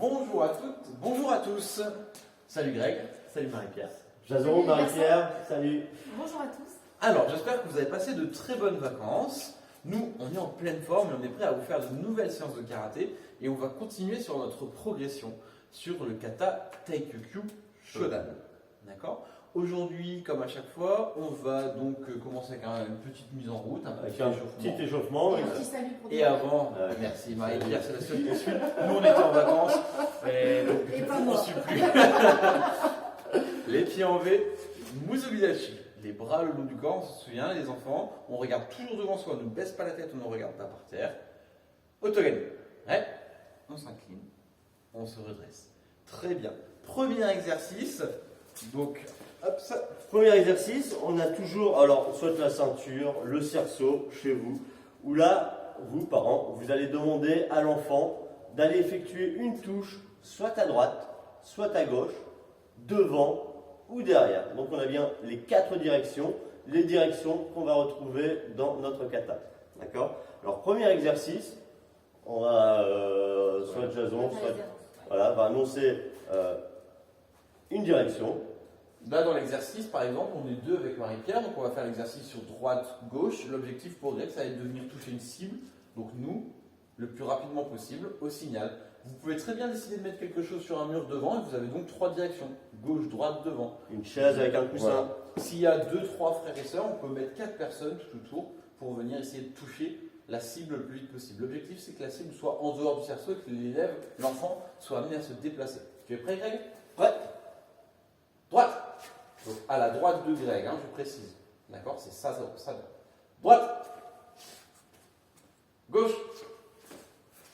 Bonjour à toutes, bonjour à tous. Salut Greg, salut Marie-Pierre. Jason, Marie-Pierre, salut. Bonjour à tous. Alors, j'espère que vous avez passé de très bonnes vacances. Nous, on est en pleine forme et on est prêt à vous faire de nouvelles séances de karaté et on va continuer sur notre progression sur le kata Taikyu Shodan. D'accord? Aujourd'hui, comme à chaque fois, on va donc commencer avec une petite mise en route, Avec un petit échauffement. Et un petit salut pour Et avant, merci Marie-Pierre, c'est la seule qui suit. Nous, on était en vacances et donc Et pas on ne moi. suit plus. Les pieds en V, Musubidachi. Les bras le long du corps, on se souvient, les enfants, on regarde toujours devant soi, on ne baisse pas la tête, on ne regarde pas par terre. Otogami. Ouais. On s'incline, on se redresse. Très bien. Premier exercice. Donc, hop, ça. Premier exercice, on a toujours, alors, soit la ceinture, le cerceau chez vous, où là, vous, parents, vous allez demander à l'enfant d'aller effectuer une touche, soit à droite, soit à gauche, devant ou derrière. Donc, on a bien les 4 directions, les directions qu'on va retrouver dans notre kata. D'accord? Alors, premier exercice, on va, soit Jason, soit, voilà, va annoncer une direction. Là, dans l'exercice, par exemple, on est deux avec Marie-Pierre, donc on va faire l'exercice sur droite-gauche. L'objectif pour Greg, ça va être de venir toucher une cible, donc nous, le plus rapidement possible, au signal. Vous pouvez très bien décider de mettre quelque chose sur un mur devant, et vous avez donc 3 directions, gauche, droite, devant. Une chaise avec un coussin. Voilà. S'il y a 2-3 frères et sœurs, on peut mettre 4 personnes tout autour pour venir essayer de toucher la cible le plus vite possible. L'objectif, c'est que la cible soit en dehors du cerceau et que l'élève, l'enfant, soit amené à se déplacer. Tu es prêt, Greg? Prêt? Droite. Donc à la droite de Greg, je précise. D'accord? C'est ça. Droite. Gauche.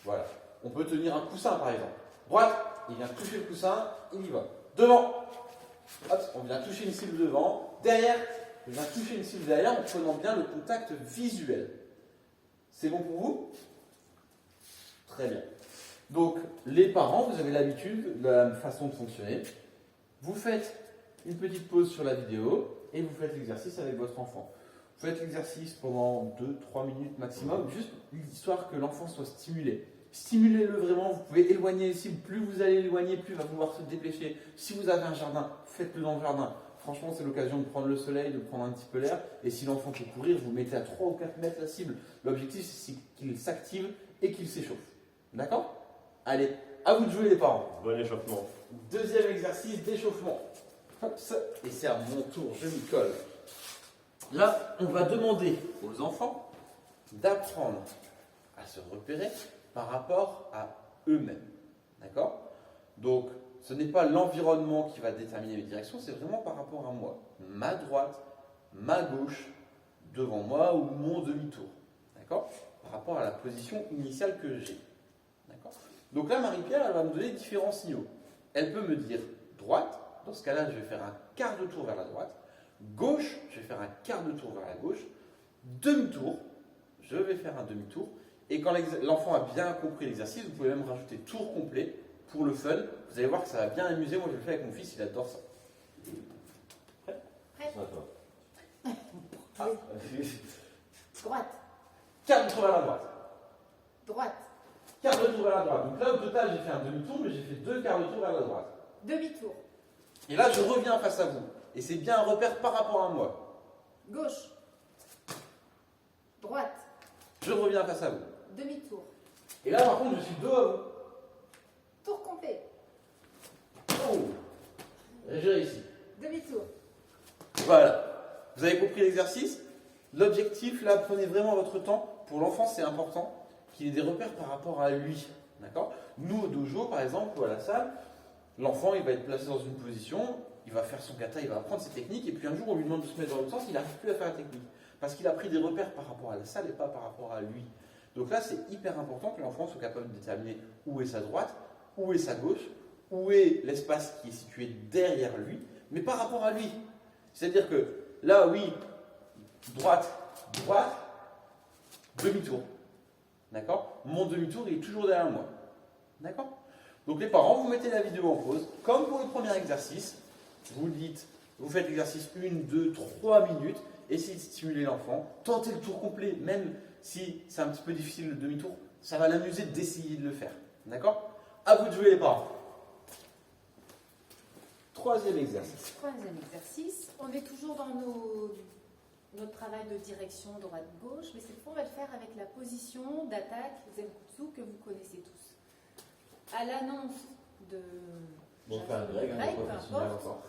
Voilà. On peut tenir un coussin par exemple. Droite, il vient toucher le coussin, il y va. Devant. Hop, on vient toucher une cible devant. Derrière, on vient toucher une cible derrière en prenant bien le contact visuel. C'est bon pour vous? Très bien. Donc, les parents, vous avez l'habitude de la façon de fonctionner. Vous faites une petite pause sur la vidéo et vous faites l'exercice avec votre enfant. Vous faites l'exercice pendant 2-3 minutes maximum, juste histoire que l'enfant soit stimulé. Stimulez-le vraiment, vous pouvez éloigner les cibles. Plus vous allez l'éloigner, plus il va vouloir se dépêcher. Si vous avez un jardin, faites-le dans le jardin. Franchement, c'est l'occasion de prendre le soleil, de prendre un petit peu l'air. Et si l'enfant peut courir, vous mettez à 3 ou 4 mètres la cible. L'objectif, c'est qu'il s'active et qu'il s'échauffe. D'accord? Allez, à vous de jouer les parents. Bon échauffement. Deuxième exercice d'échauffement. Hop, ça. Et c'est à mon tour, je m'y colle. Là, on va demander aux enfants d'apprendre à se repérer par rapport à eux-mêmes. D'accord? Donc, ce n'est pas l'environnement qui va déterminer mes directions, c'est vraiment par rapport à moi. Ma droite, ma gauche, devant moi ou mon demi-tour. D'accord? Par rapport à la position initiale que j'ai. D'accord? Donc là, Marie-Pierre, elle va me donner différents signaux. Elle peut me dire droite, dans ce cas-là, je vais faire un quart de tour vers la droite. Gauche, je vais faire un quart de tour vers la gauche. Demi-tour, je vais faire un demi-tour. Et quand l'enfant a bien compris l'exercice, vous pouvez même rajouter tour complet pour le fun. Vous allez voir que ça va bien amuser. Moi, je le fais avec mon fils, il adore ça. Prêt? Ah. Droite. Quart de tour vers la droite. Droite. Quart de tour vers la droite. Donc là, au total, j'ai fait un demi-tour, mais j'ai fait 2 quarts de tour vers la droite. Demi-tour. Et là, je reviens face à vous. Et c'est bien un repère par rapport à moi. Gauche. Droite. Je reviens face à vous. Demi-tour. Et là, par contre, je suis dos à vous. Tour complet. Oh, j'ai réussi. Demi-tour. Voilà. Vous avez compris l'exercice? L'objectif, là, prenez vraiment votre temps. Pour l'enfant, c'est important qu'il ait des repères par rapport à lui. D'accord? Nous, au dojo, par exemple, ou à la salle, l'enfant, il va être placé dans une position, il va faire son kata, il va apprendre ses techniques, et puis un jour, on lui demande de se mettre dans l'autre sens, il n'arrive plus à faire la technique. Parce qu'il a pris des repères par rapport à la salle et pas par rapport à lui. Donc là, c'est hyper important que l'enfant soit capable de déterminer où est sa droite, où est sa gauche, où est l'espace qui est situé derrière lui, mais par rapport à lui. C'est-à-dire que là, oui, droite, droite, demi-tour. D'accord? Mon demi-tour, il est toujours derrière moi. D'accord? Donc les parents, vous mettez la vidéo en pause. Comme pour le premier exercice, vous dites, vous faites l'exercice 1, 2, 3 minutes, essayez de stimuler l'enfant, tentez le tour complet, même si c'est un petit peu difficile le demi-tour, ça va l'amuser d'essayer de le faire. D'accord? À vous de jouer les parents. Troisième exercice. Troisième exercice. On est toujours dans notre travail de direction droite-gauche, mais cette fois, on va le faire avec la position d'attaque Zenkutsu que vous connaissez tous. À l'annonce de Bon, on fait un grec, Grec, peu peu importe. importe. Encore.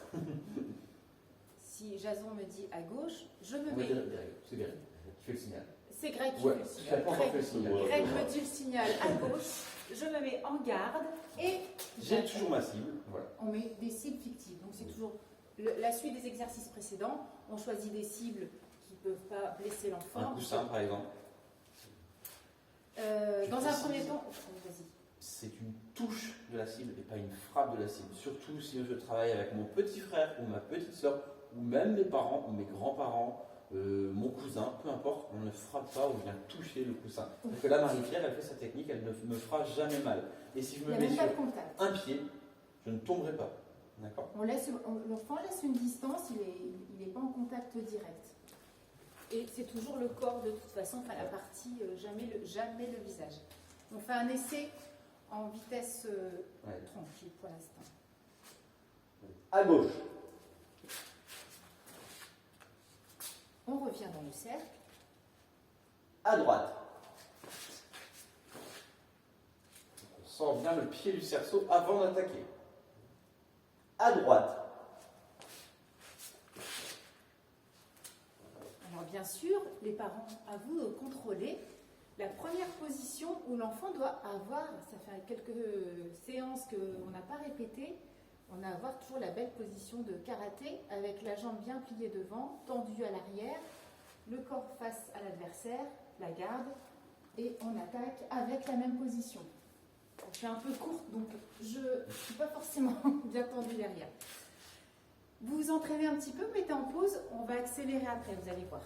Si Jason me dit à gauche, je me On va mets. dire Greg, c'est Greg. Tu fais le signal. C'est Greg qui Ouais, fait le je signal. n'ai pas encore fait le signal. Greg me dit le signal à gauche, je me mets en garde et J'ai toujours ma cible. Voilà. on met des cibles fictives. Donc c'est toujours la suite des exercices précédents. On choisit des cibles qui ne peuvent pas blesser Un l'enfant. coussin, par exemple. Dans un précise. premier temps, vas-y. C'est une touche de la cible et pas une frappe de la cible. Surtout si je travaille avec mon petit frère ou ma petite soeur, ou même mes parents ou mes grands-parents, mon cousin, peu importe, on ne frappe pas ou vient toucher le coussin. Parce que là, Marie-Pierre, elle fait sa technique, elle ne me fera jamais mal. Et si je Il me n'y a mets même sur pas de contact. un pied, je ne tomberai pas. D'accord? L'enfant laisse une distance, il n'est pas en contact direct. Et c'est toujours le corps de toute façon, enfin la partie, jamais le visage. On fait un essai en vitesse tranquille pour l'instant. À gauche. On revient dans le cercle. À droite. On sort bien le pied du cerceau avant d'attaquer. À droite. Alors bien sûr, les parents, à vous de contrôler la première position où l'enfant doit avoir, ça fait quelques séances qu'on n'a pas répétées, on a à avoir toujours la belle position de karaté avec la jambe bien pliée devant, tendue à l'arrière, le corps face à l'adversaire, la garde, et on attaque avec la même position. Je suis un peu courte, donc je ne suis pas forcément bien tendue derrière. Vous vous entraînez un petit peu, mettez en pause, on va accélérer après, vous allez voir.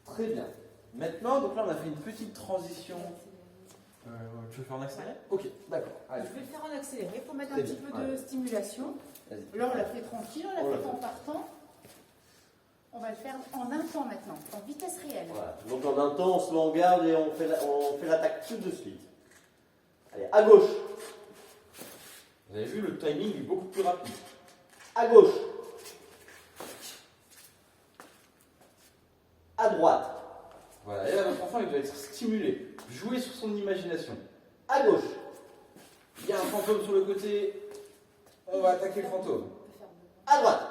Très bien. Maintenant, donc là, on a fait une petite transition. Tu veux faire en accéléré? Ok, d'accord. Allez. Je vais le faire en accéléré pour mettre un Très petit bien. peu de stimulation. Vas-y. Là, on l'a fait tranquille, on On l'a l'a fait en partant. On va le faire en un temps maintenant, en vitesse réelle. Voilà. Donc en un temps, on se met en garde et on fait l'attaque tout de suite. Allez, à gauche. Vous avez vu, le timing est beaucoup plus rapide. À gauche. À droite. Voilà, et là, votre enfant, il doit être stimulé. Jouer sur son imagination. À gauche. Il y a un fantôme sur le côté. On va attaquer le fantôme. À droite.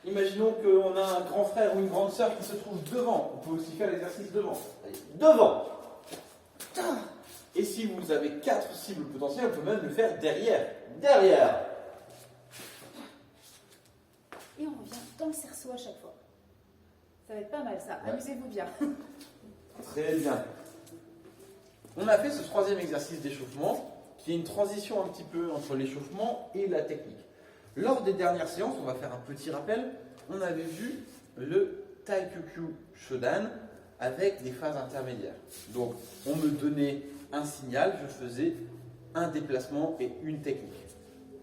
Imaginons qu'on a un grand frère ou une grande sœur qui se trouve devant. On peut aussi faire l'exercice devant. Allez, devant. Et si vous avez 4 cibles potentielles, on peut même le faire derrière. Derrière. Et on revient dans le cerceau à chaque fois. Ça va être pas mal ça, Ouais. amusez-vous bien. Très bien. On a fait ce troisième exercice d'échauffement, qui est une transition un petit peu entre l'échauffement et la technique. Lors des dernières séances, on va faire un petit rappel, on avait vu le Taikyoku Shodan avec des phases intermédiaires. Donc, on me donnait un signal, je faisais un déplacement et une technique.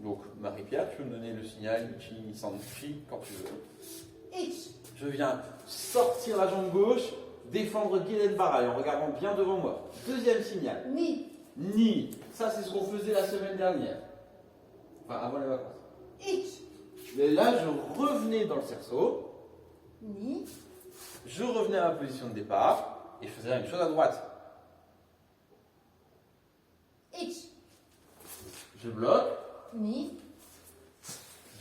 Donc, Marie-Pierre, tu peux me donner le signal Ichi, Sanchi, quand tu veux. Itch. Je viens sortir la jambe gauche, défendre Guélène Baraille en regardant bien devant moi. Deuxième signal. Ni. Ni. Ça, c'est ce qu'on faisait la semaine dernière. Enfin, avant les vacances. Itch. Mais là, je revenais dans le cerceau, Ni. je revenais à ma position de départ, et je faisais la même chose à droite. Itch. Je bloque, Ni.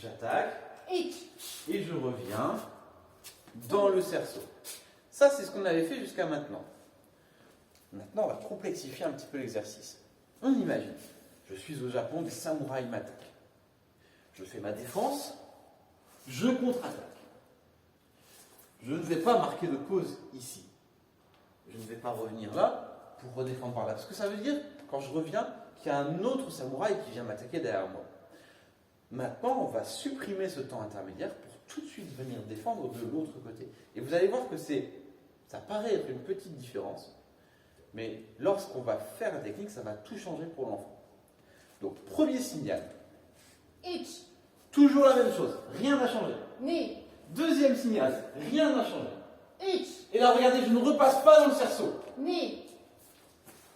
j'attaque, Itch. et je reviens dans le cerceau. Ça, c'est ce qu'on avait fait jusqu'à maintenant. Maintenant, on va complexifier un petit peu l'exercice. On imagine, je suis au Japon, des samouraïs m'attaquent. Je fais ma défense, je contre-attaque. Je ne vais pas marquer de pause ici. Je ne vais pas revenir là pour redéfendre par là. Parce que ça veut dire, quand je reviens, qu'il y a un autre samouraï qui vient m'attaquer derrière moi. Maintenant, on va supprimer ce temps intermédiaire pour tout de suite venir défendre de l'autre côté. Et vous allez voir que ça paraît être une petite différence, mais lorsqu'on va faire la technique, ça va tout changer pour l'enfant. Donc, premier signal, Itch. toujours la même chose, rien n'a changé. Ni. Deuxième signal, rien n'a changé. Itch. Et là, regardez, je ne repasse pas dans le cerceau. Ni.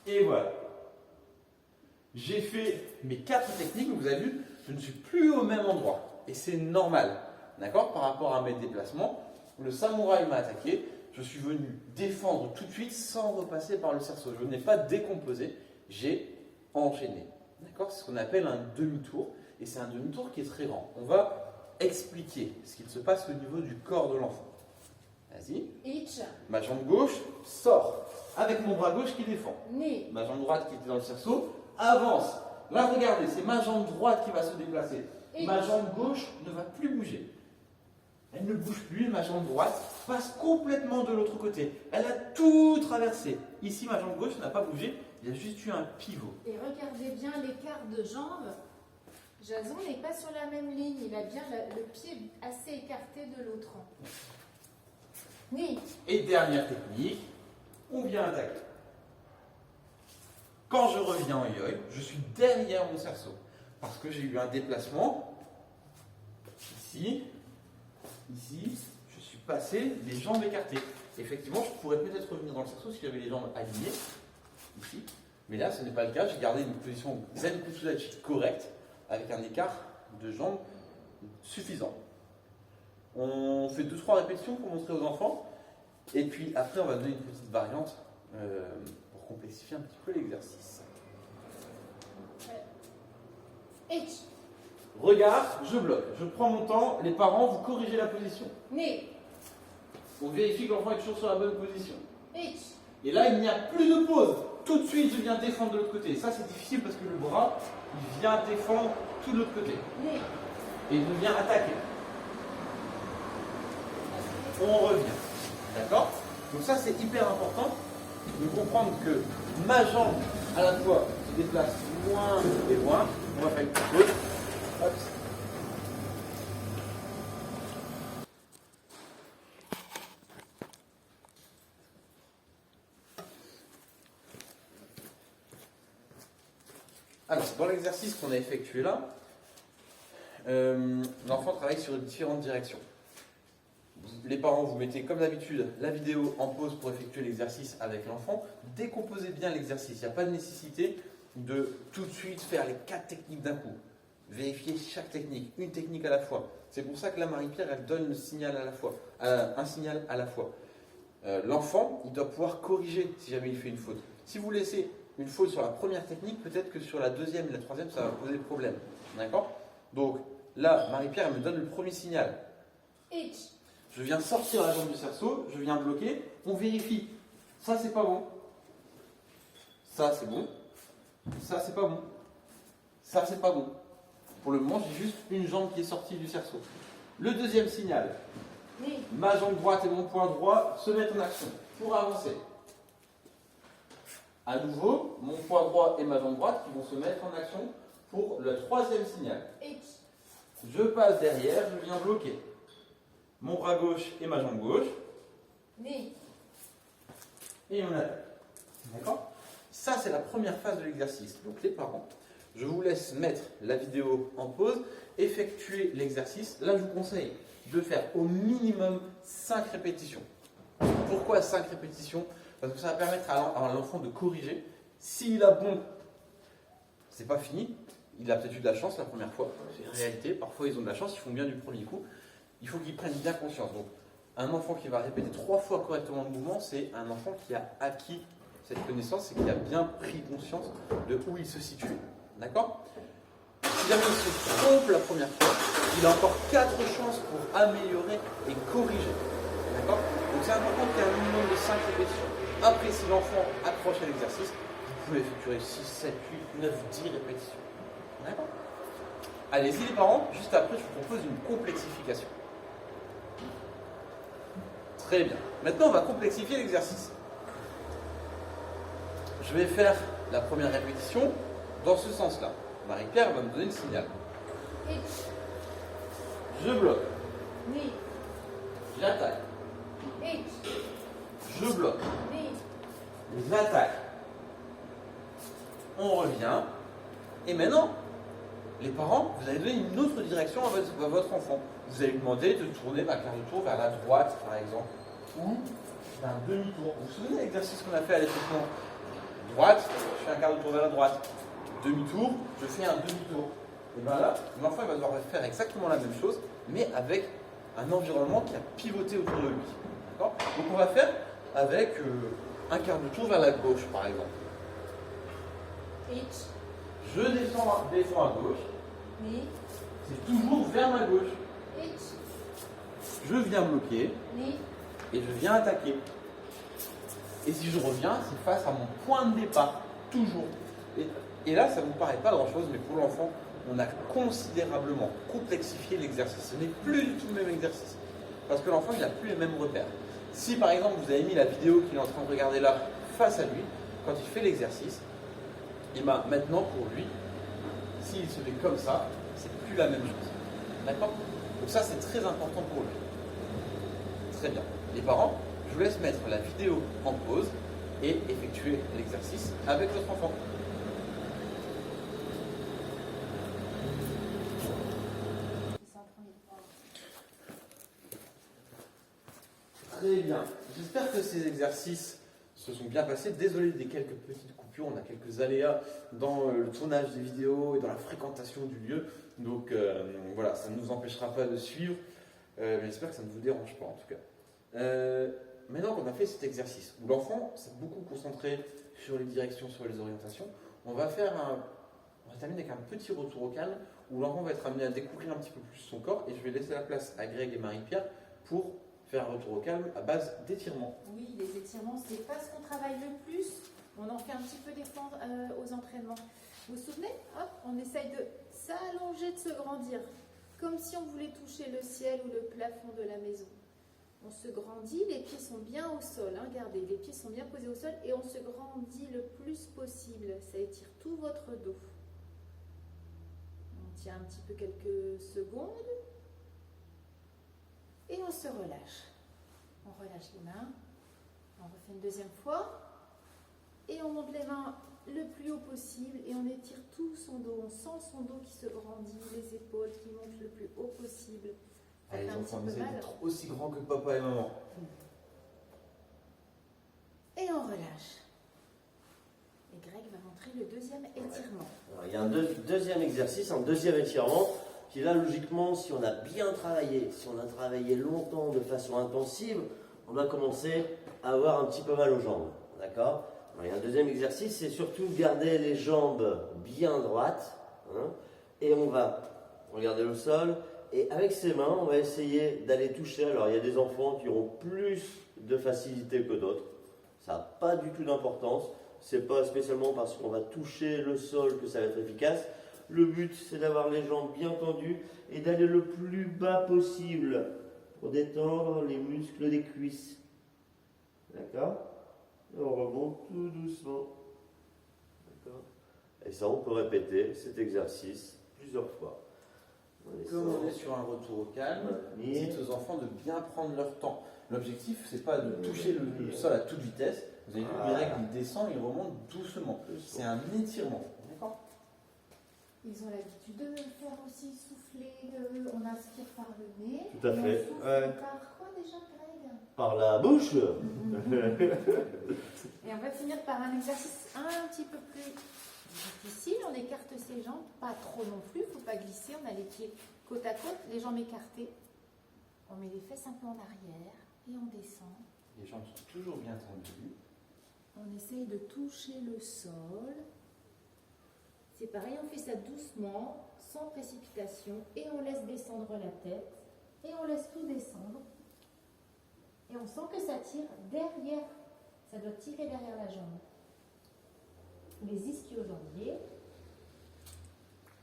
Et voilà. J'ai fait mes 4 techniques, vous avez vu, je ne suis plus au même endroit. Et c'est normal, d'accord? Par rapport à mes déplacements, le samouraï m'a attaqué, je suis venu défendre tout de suite sans repasser par le cerceau. Je n'ai pas décomposé, j'ai enchaîné. D'accord? C'est ce qu'on appelle un demi-tour. Et c'est un demi-tour qui est très grand. On va expliquer ce qu'il se passe au niveau du corps de l'enfant. Vas-y. Itch. Ma jambe gauche sort avec mon bras gauche qui défend. Ni. Ma jambe droite qui était dans le cerceau avance. Là, regardez, c'est ma jambe droite qui va se déplacer. Ma jambe gauche ne va plus bouger. Elle ne bouge plus, ma jambe droite passe complètement de l'autre côté. Elle a tout traversé. Ici, ma jambe gauche n'a pas bougé, il y a juste eu un pivot. Et regardez bien l'écart de jambes. Jason n'est pas sur la même ligne, il a bien le pied assez écarté de l'autre. Ni. Et dernière technique, on vient attaquer. Quand je reviens en yoï, je suis derrière mon cerceau. Parce que j'ai eu un déplacement. Ici, je suis passé les jambes écartées. Effectivement, je pourrais peut-être revenir dans le cerceau si j'avais les jambes alignées. Ici. Mais là, ce n'est pas le cas. J'ai gardé une position zen kutsudachi correcte avec un écart de jambes suffisant. On fait 2-3 répétitions pour montrer aux enfants. Et puis après, on va donner une petite variante pour complexifier un petit peu l'exercice. Itch. Regard, je bloque. Je prends mon temps. Les parents, vous corrigez la position. Ni. On vérifie que l'enfant est toujours sur la bonne position. Itch. Et là, il n'y a plus de pause. Tout de suite, je viens défendre de l'autre côté. Et ça, c'est difficile parce que le bras, il vient défendre tout de l'autre côté. Ni. Et il vient attaquer. On revient. D'accord? Donc ça, c'est hyper important de comprendre que ma jambe, à la fois, se déplace loin et loin. On va faire une petite pause. Hop. Alors, dans l'exercice qu'on a effectué là, l'enfant travaille sur différentes directions. Les parents, vous mettez comme d'habitude la vidéo en pause pour effectuer l'exercice avec l'enfant. Décomposez bien l'exercice. Il n'y a pas de nécessité de tout de suite faire les 4 techniques d'un coup. Vérifiez chaque technique, une technique à la fois. C'est pour ça que la Marie-Pierre, elle donne le signal à la fois, un signal à la fois. L'enfant, il doit pouvoir corriger si jamais il fait une faute. Si vous laissez une faute sur la première technique, peut-être que sur la deuxième et la troisième, ça va poser problème. D'accord? Donc là, Marie-Pierre, elle me donne le premier signal. Itch. Je viens sortir la jambe du cerceau, je viens bloquer, on vérifie. Ça, c'est pas bon. Ça, c'est bon. Ça, c'est pas bon. Ça, c'est pas bon. Pour le moment, j'ai juste une jambe qui est sortie du cerceau. Le deuxième signal. Ni. Ma jambe droite et mon poing droit se mettent en action pour avancer. À nouveau, mon poing droit et ma jambe droite qui vont se mettre en action pour le troisième signal. Itch. Je passe derrière, je viens bloquer. Mon bras gauche et ma jambe gauche. Ni. Et on attaque. D'accord? Ça, c'est la première phase de l'exercice. Donc, les parents, je vous laisse mettre la vidéo en pause, effectuer l'exercice. Là, je vous conseille de faire au minimum 5 répétitions. Pourquoi 5 répétitions? Parce que ça va permettre à l'enfant de corriger. S'il a bon, c'est pas fini. Il a peut-être eu de la chance la première fois. C'est une réalité. Parfois, ils ont de la chance, ils font bien du premier coup. Il faut qu'ils prennent bien conscience. Donc, un enfant qui va répéter 3 fois correctement le mouvement, c'est un enfant qui a acquis cette connaissance et qui a bien pris conscience de où il se situe. D'accord? Si jamais il se trompe la première fois, il a encore 4 chances pour améliorer et corriger. D'accord? Donc, c'est important qu'il y ait un minimum de 5 répétitions. Après, si l'enfant accroche à l'exercice, vous pouvez effectuer 6, 7, 8, 9, 10 répétitions. D'accord? Allez-y les parents, juste après je vous propose une complexification. Très bien. Maintenant on va complexifier l'exercice. Je vais faire la première répétition dans ce sens-là. Marie-Pierre va me donner le signal. Itch. Je bloque. Ni. J'attaque. Itch. Je bloque. Ni. J'attaque. On revient. Et maintenant, les parents, vous allez donner une autre direction à votre enfant. Vous allez lui demander de tourner ma quart de tour vers la droite, par exemple, ou d'un demi-tour. Vous vous souvenez de l'exercice qu'on a fait à l'échauffement? Droite, je fais un quart de tour vers la droite. demi-tour, je fais un demi-tour. Et bien là, l'enfant il va devoir faire exactement la même chose, mais avec un environnement qui a pivoté autour de lui. D'accord? Donc on va faire avec un quart de tour vers la gauche, par exemple. H. Je descends à gauche, Ni. c'est toujours vers ma gauche. H. Je viens bloquer Ni. et je viens attaquer. Et si je reviens, c'est face à mon point de départ, toujours. Et là, ça ne vous paraît pas grand-chose, mais pour l'enfant, on a considérablement complexifié l'exercice. Ce n'est plus du tout le même exercice. Parce que l'enfant, il n'a plus les mêmes repères. Si par exemple, vous avez mis la vidéo qu'il est en train de regarder là face à lui, quand il fait l'exercice, maintenant pour lui, s'il se met comme ça, c'est plus la même chose. D'accord? Donc ça, c'est très important pour lui. Très bien. Les parents, je vous laisse mettre la vidéo en pause et effectuer l'exercice avec votre enfant. Très bien. J'espère que ces exercices se sont bien passés. Désolé des quelques petites coupures. On a quelques aléas dans le tournage des vidéos et dans la fréquentation du lieu. Donc voilà, ça ne nous empêchera pas de suivre. Mais j'espère que ça ne vous dérange pas en tout cas. Maintenant qu'on a fait cet exercice où l'enfant s'est beaucoup concentré sur les directions, sur les orientations, on va terminer avec un petit retour au calme où l'enfant va être amené à découvrir un petit peu plus son corps et je vais laisser la place à Greg et Marie-Pierre pour faire un retour au calme à base d'étirements. Oui, les étirements, c'est pas ce qu'on travaille le plus. On en fait un petit peu d'effort aux entraînements. Vous vous souvenez? Hop, on essaye de s'allonger, de se grandir, comme si on voulait toucher le ciel ou le plafond de la maison. On se grandit, les pieds sont bien au sol, hein, regardez, les pieds sont bien posés au sol et on se grandit le plus possible. Ça étire tout votre dos. On tient un petit peu quelques secondes et on se relâche. On relâche les mains, on refait une deuxième fois et on monte les mains le plus haut possible et on étire tout son dos. On sent son dos qui se grandit, les épaules qui montent le plus haut possible. Ça Allez, fait les un enfants, petit peu essayez mal. d'être aussi grands que papa et maman. Et on relâche. Et Greg va montrer le deuxième étirement. Alors, il y a un deuxième exercice, un deuxième étirement, qui là, logiquement, si on a bien travaillé, si on a travaillé longtemps de façon intensive, on va commencer à avoir un petit peu mal aux jambes. D'accord? Alors, il y a un deuxième exercice, c'est surtout garder les jambes bien droites. Hein, et on va regarder le sol. Et avec ses mains, on va essayer d'aller toucher. Alors, il y a des enfants qui auront plus de facilité que d'autres. Ça n'a pas du tout d'importance. C'est pas spécialement parce qu'on va toucher le sol que ça va être efficace. Le but, c'est d'avoir les jambes bien tendues et d'aller le plus bas possible pour détendre les muscles des cuisses. D'accord? Et on remonte tout doucement. D'accord? Et ça, on peut répéter cet exercice plusieurs fois. Comme on est sur un retour au calme, dites aux enfants de bien prendre leur temps. L'objectif, c'est pas de toucher le sol à toute vitesse. Vous avez vu, Greg, il descend, il remonte doucement. C'est un étirement. D'accord? Ils ont l'habitude de faire aussi souffler. On inspire par le nez. Tout à et fait. On souffle Ouais. par quoi déjà, Greg? Par la bouche. Et on va finir par un exercice un petit peu plus difficile. On écarte ses jambes, pas trop non plus, il ne faut pas glisser. On a les pieds côte à côte, les jambes écartées. On met les fesses un peu en arrière et on descend. Les jambes sont toujours bien tendues. On essaye de toucher le sol. C'est pareil, on fait ça doucement, sans précipitation, et on laisse descendre la tête, et on laisse tout descendre. Et on sent que ça tire derrière, ça doit tirer derrière la jambe. Les ischio-jambiers.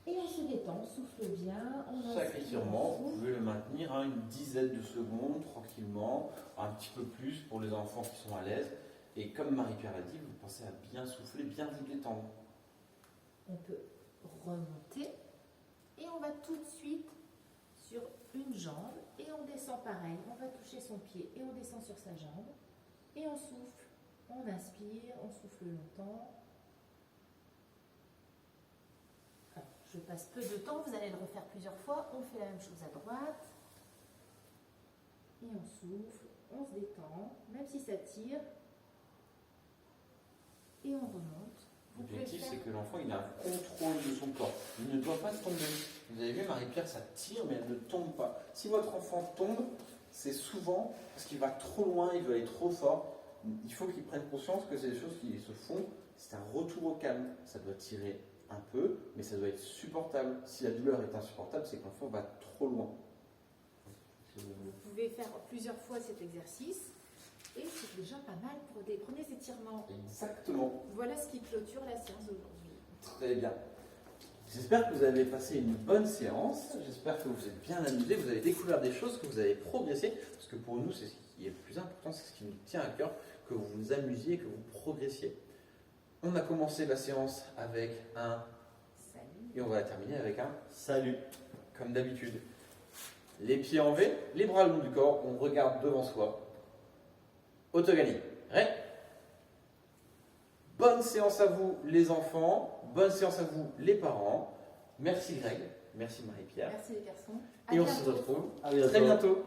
Et on se détend, on souffle bien. On Chaque inspire, étirement, on vous souffle. pouvez le maintenir une dizaine de secondes, tranquillement, un petit peu plus pour les enfants qui sont à l'aise. Et comme Marie-Pierre l'a dit, vous pensez à bien souffler, bien vous détendre. On peut remonter et on va tout de suite sur une jambe et on descend pareil. On va toucher son pied et on descend sur sa jambe et on souffle. On inspire, on souffle longtemps. Alors, je passe peu de temps, vous allez le refaire plusieurs fois. On fait la même chose à droite et on souffle, on se détend, même si ça tire et on remonte. Vous pouvez L'objectif, faire. c'est que l'enfant il a un contrôle de son corps. Il ne doit pas tomber. Vous avez vu, Marie-Pierre, ça tire, mais elle ne tombe pas. Si votre enfant tombe, c'est souvent parce qu'il va trop loin, il veut aller trop fort. Il faut qu'il prenne conscience que c'est des choses qui se font. C'est un retour au calme. Ça doit tirer un peu, mais ça doit être supportable. Si la douleur est insupportable, c'est que l'enfant va trop loin. Vous pouvez faire plusieurs fois cet exercice et c'est déjà pas mal pour des premiers étirements. Exactement. Voilà ce qui clôture la séance d'aujourd'hui. Très bien. J'espère que vous avez passé une bonne séance. J'espère que vous vous êtes bien amusés. Vous avez découvert des choses, que vous avez progressé. Parce que pour nous, c'est ce qui est le plus important, c'est ce qui nous tient à cœur, que vous vous amusiez, que vous progressiez. On a commencé la séance avec un Salut. et on va la terminer avec un Salut. comme d'habitude. Les pieds en V, les bras le long du corps, on regarde devant soi. Autoganie. Prêt ? Bonne séance à vous les enfants, bonne séance à vous les parents. Merci Greg, merci Marie-Pierre. Merci les garçons. Et on À se bientôt. retrouve À bientôt. très bientôt.